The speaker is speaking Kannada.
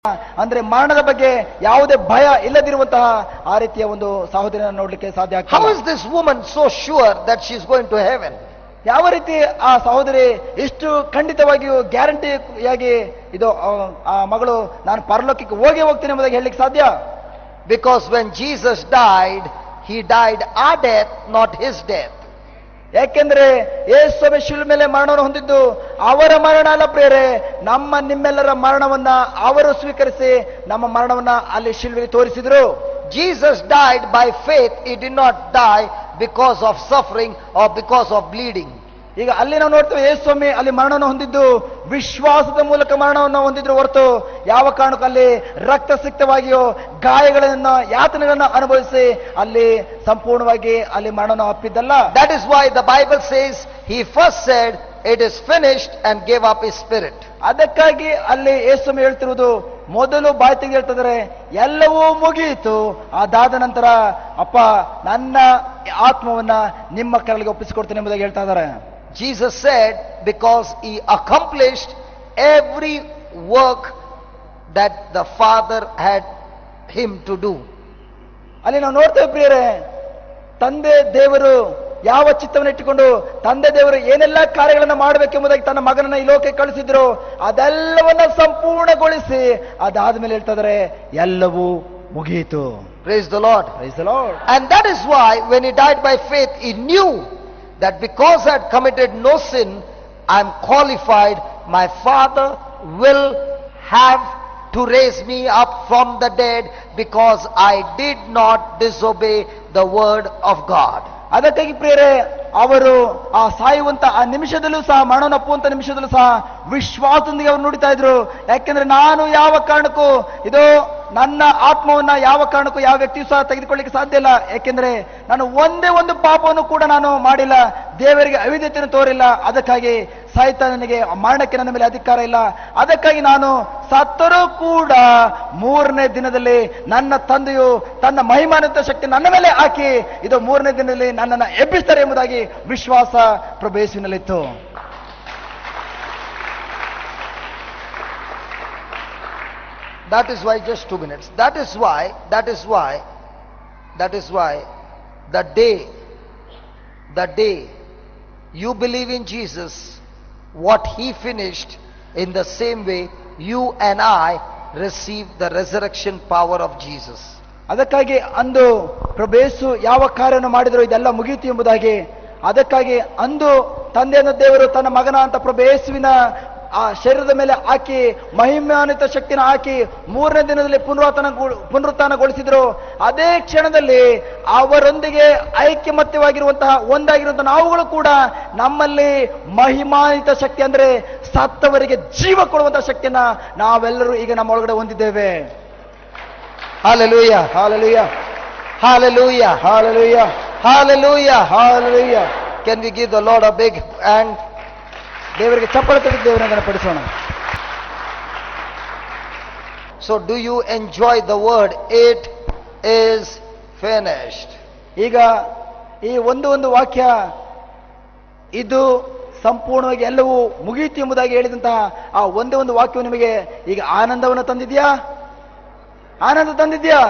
ಅಂದ್ರೆ ಮರಣದ ಬಗ್ಗೆ ಯಾವುದೇ ಭಯ ಇಲ್ಲದಿರುವಂತಹ ಆ ರೀತಿಯ ಒಂದು ಸಹೋದರಿಯನ್ನು ನೋಡ್ಲಿಕ್ಕೆ ಸಾಧ್ಯ How ಆಗ್ತದೆ. is this woman so sure that she is going to heaven? ಯಾವ ರೀತಿ ಆ ಸಹೋದರಿ ಇಷ್ಟು ಖಂಡಿತವಾಗಿಯೂ ಗ್ಯಾರಂಟಿಯಾಗಿ ಇದು ಆ ಮಗಳು ನಾನು ಪರಲೋಕಕ್ಕೆ ಹೋಗ್ತೇನೆ ಎಂಬುದಾಗಿ ಹೇಳಲಿಕ್ಕೆ ಸಾಧ್ಯ? Because when Jesus died, he died our death, not his death. ಯಾಕೆಂದ್ರೆ ಯೇಸುವೆ ಶಿಲುಬೆ ಮೇಲೆ ಮರಣವನ್ನು ಹೊಂದಿದ್ದು ಅವರ ಮರಣ ಅಲ್ಲ ಪ್ರಿಯರೇ, ನಮ್ಮ ನಿಮ್ಮೆಲ್ಲರ ಮರಣವನ್ನ ಅವರು ಸ್ವೀಕರಿಸಿ ನಮ್ಮ ಮರಣವನ್ನ ಅಲ್ಲಿ ಶಿಲುಬೆಗೆ ತೋರಿಸಿದ್ರು. Jesus died by faith. He did not die because of suffering or because of bleeding. ಈಗ ಅಲ್ಲಿ ನಾವು ನೋಡ್ತೇವೆ ಯೇಸುಸ್ವಾಮಿ ಅಲ್ಲಿ ಮರಣವನ್ನು ಹೊಂದಿದ್ದು ವಿಶ್ವಾಸದ ಮೂಲಕ ಮರಣವನ್ನು ಹೊಂದಿದ್ರು ಹೊರತು ಯಾವ ಕಾರಣಕ್ಕೂ ಅಲ್ಲಿ ರಕ್ತಸಿಕ್ತವಾಗಿಯೋ ಗಾಯಗಳನ್ನ ಯಾತನೆಗಳನ್ನ ಅನುಭವಿಸಿ ಅಲ್ಲಿ ಸಂಪೂರ್ಣವಾಗಿ ಅಲ್ಲಿ ಮರಣವನ್ನು ಅಪ್ಪಿದ್ದಲ್ಲ. That is why the Bible says he first said it is finished and gave up his spirit. ಅದಕ್ಕಾಗಿ ಅಲ್ಲಿ ಯೇಸುಸ್ವಾಮಿ ಹೇಳ್ತಿರುವುದು ಮೊದಲು ಬಾಯಿ ತೆಗೆದು ಹೇಳ್ತಿದ್ದಾರೆ ಎಲ್ಲವೂ ಮುಗಿಯಿತು, ಅದಾದ ನಂತರ ಅಪ್ಪ ನನ್ನ ಆತ್ಮವನ್ನ ನಿಮ್ಮ ಕರಳಿಗೆ ಒಪ್ಪಿಸಿಕೊಡ್ತೇನೆ ಎಂಬುದಾಗಿ ಹೇಳ್ತಾ ಇದ್ದಾರೆ. Jesus said because he accomplished every work that the Father had him to do. ಅಲ್ಲಿ ನಾವು ನೋಡ್ತೇವೆ ಪ್ರಿಯರೇ, ತಂದೆ ದೇವರು ಯಾವ ಚಿತ್ತವನ್ನು ಇಟ್ಟುಕೊಂಡು ತಂದೆ ದೇವರು ಏನೆಲ್ಲ ಕಾರ್ಯಗಳನ್ನು ಮಾಡಬೇಕೆಂಬುದಾಗಿ ತನ್ನ ಮಗನನ್ನ ಈ ಲೋಕಕ್ಕೆ ಕಳಿಸಿದ್ರು ಅದೆಲ್ಲವನ್ನ ಸಂಪೂರ್ಣಗೊಳಿಸಿ ಅದಾದ ಮೇಲೆ ಹೇಳ್ತಾ ಇದ್ದಾರೆ ಎಲ್ಲವೂ ಮುಗಿಯಿತು. Praise the Lord. Praise the Lord. And that is why when he died by faith, he knew that because I had committed no sin, I am qualified. My Father will have to raise me up from the dead because I did not disobey the word of God. ಅದಕ್ಕಾಗಿ ಪ್ರಿಯರೇ ಅವರು ಆ ಸಾಯುವಂತ ಆ ನಿಮಿಷದಲ್ಲೂ ಸಹ ಮರಣವನ್ನು ಅಪ್ಪುವಂತ ನಿಮಿಷದಲ್ಲೂ ಸಹ ವಿಶ್ವಾಸದೊಂದಿಗೆ ಅವರು ನುಡಿತಾ ಇದ್ರು. ಯಾಕೆಂದ್ರೆ ನಾನು ಯಾವ ಕಾರಣಕ್ಕೂ ಇದು ನನ್ನ ಆತ್ಮವನ್ನ ಯಾವ ಕಾರಣಕ್ಕೂ ಯಾವ ವ್ಯಕ್ತಿಯೂ ಸಹ ತೆಗೆದುಕೊಳ್ಳಿಕ್ಕೆ ಸಾಧ್ಯ ಇಲ್ಲ. ಯಾಕೆಂದ್ರೆ ನಾನು ಒಂದೇ ಒಂದು ಪಾಪವನ್ನು ಕೂಡ ನಾನು ಮಾಡಿಲ್ಲ, ದೇವರಿಗೆ ಅವಿಧೇಯತೆಯನ್ನು ತೋರಿಲ್ಲ. ಅದಕ್ಕಾಗಿ ಸಾಯ್ತಾನನಿಗೆ ಮರಣಕ್ಕೆ ನನ್ನ ಮೇಲೆ ಅಧಿಕಾರ ಇಲ್ಲ. ಅದಕ್ಕಾಗಿ ನಾನು ಸತ್ತರೂ ಕೂಡ ಮೂರನೇ ದಿನದಲ್ಲಿ ನನ್ನ ತಂದೆಯು ತನ್ನ ಮಹಿಮಾನ್ವಿತ ಶಕ್ತಿ ನನ್ನ ಮೇಲೆ ಹಾಕಿ ಇದು ಮೂರನೇ ದಿನದಲ್ಲಿ ನನ್ನನ್ನು ಎಬ್ಬಿಸ್ತಾರೆ ಎಂಬುದಾಗಿ ವಿಶ್ವಾಸ ಪ್ರಭು ಯೇಸುವಿನಲ್ಲಿತ್ತು. That is why, just 2 minutes. That is why the day you believe in Jesus, what he finished, in the same way you and I receive the resurrection power of Jesus. ಅದಕ್ಕಾಗಿ ಅಂದು ಪ್ರಭು ಯೇಸು ಯಾವ ಕಾರ್ಯವನ್ನು ಮಾಡಿದ್ರು ಇದೆಲ್ಲ ಮುಗಿಯಿತು ಎಂಬುದಾಗಿ, ಅದಕ್ಕಾಗಿ ಅಂದು ತಂದೆಯ ದೇವರು ತನ್ನ ಮಗನ ಅಂತ ಪ್ರಭು ಯೇಸುವಿನ ಆ ಶರೀರದ ಮೇಲೆ ಹಾಕಿ ಮಹಿಮಾನ್ವಿತ ಶಕ್ತಿನ ಹಾಕಿ ಮೂರನೇ ದಿನದಲ್ಲಿ ಪುನರುತ್ಥಾನಗೊಳಿಸಿದ್ರು. ಅದೇ ಕ್ಷಣದಲ್ಲಿ ಅವರೊಂದಿಗೆ ಐಕ್ಯಮತ್ಯವಾಗಿರುವಂತಹ ಒಂದಾಗಿರುವಂತಹ ನಾವುಗಳು ಕೂಡ ನಮ್ಮಲ್ಲಿ ಮಹಿಮಾನ್ವಿತ ಶಕ್ತಿ ಅಂದ್ರೆ ಸತ್ತವರಿಗೆ ಜೀವ ಕೊಡುವಂತಹ ಶಕ್ತಿಯನ್ನ ನಾವೆಲ್ಲರೂ ಈಗ ನಮ್ಮ ಒಳಗಡೆ ಹೊಂದಿದ್ದೇವೆ. Hallelujah. Hallelujah. Hallelujah. Hallelujah. Hallelujah. Hallelujah. Can we give the Lord a big hand? ದೇವರಿಗೆ ಚಪ್ಪಾಳೆ ತಟ್ಟಿ ದೇವರನ್ನು ಗಣಪಡಿಸೋಣ. So do you enjoy the word it is finished? ಈಗ ಈ ಒಂದು ವಾಕ್ಯ ಇದು ಸಂಪೂರ್ಣವಾಗಿ ಎಲ್ಲವೂ ಮುಗಿಯಿತು ಎಂಬುದಾಗಿ ಹೇಳಿದಂತಹ ಆ ಒಂದೇ ಒಂದು ವಾಕ್ಯವು ನಿಮಗೆ ಈಗ ಆನಂದವನ್ನು ತಂದಿದ್ಯಾ? ಆನಂದ ತಂದಿದ್ಯಾ?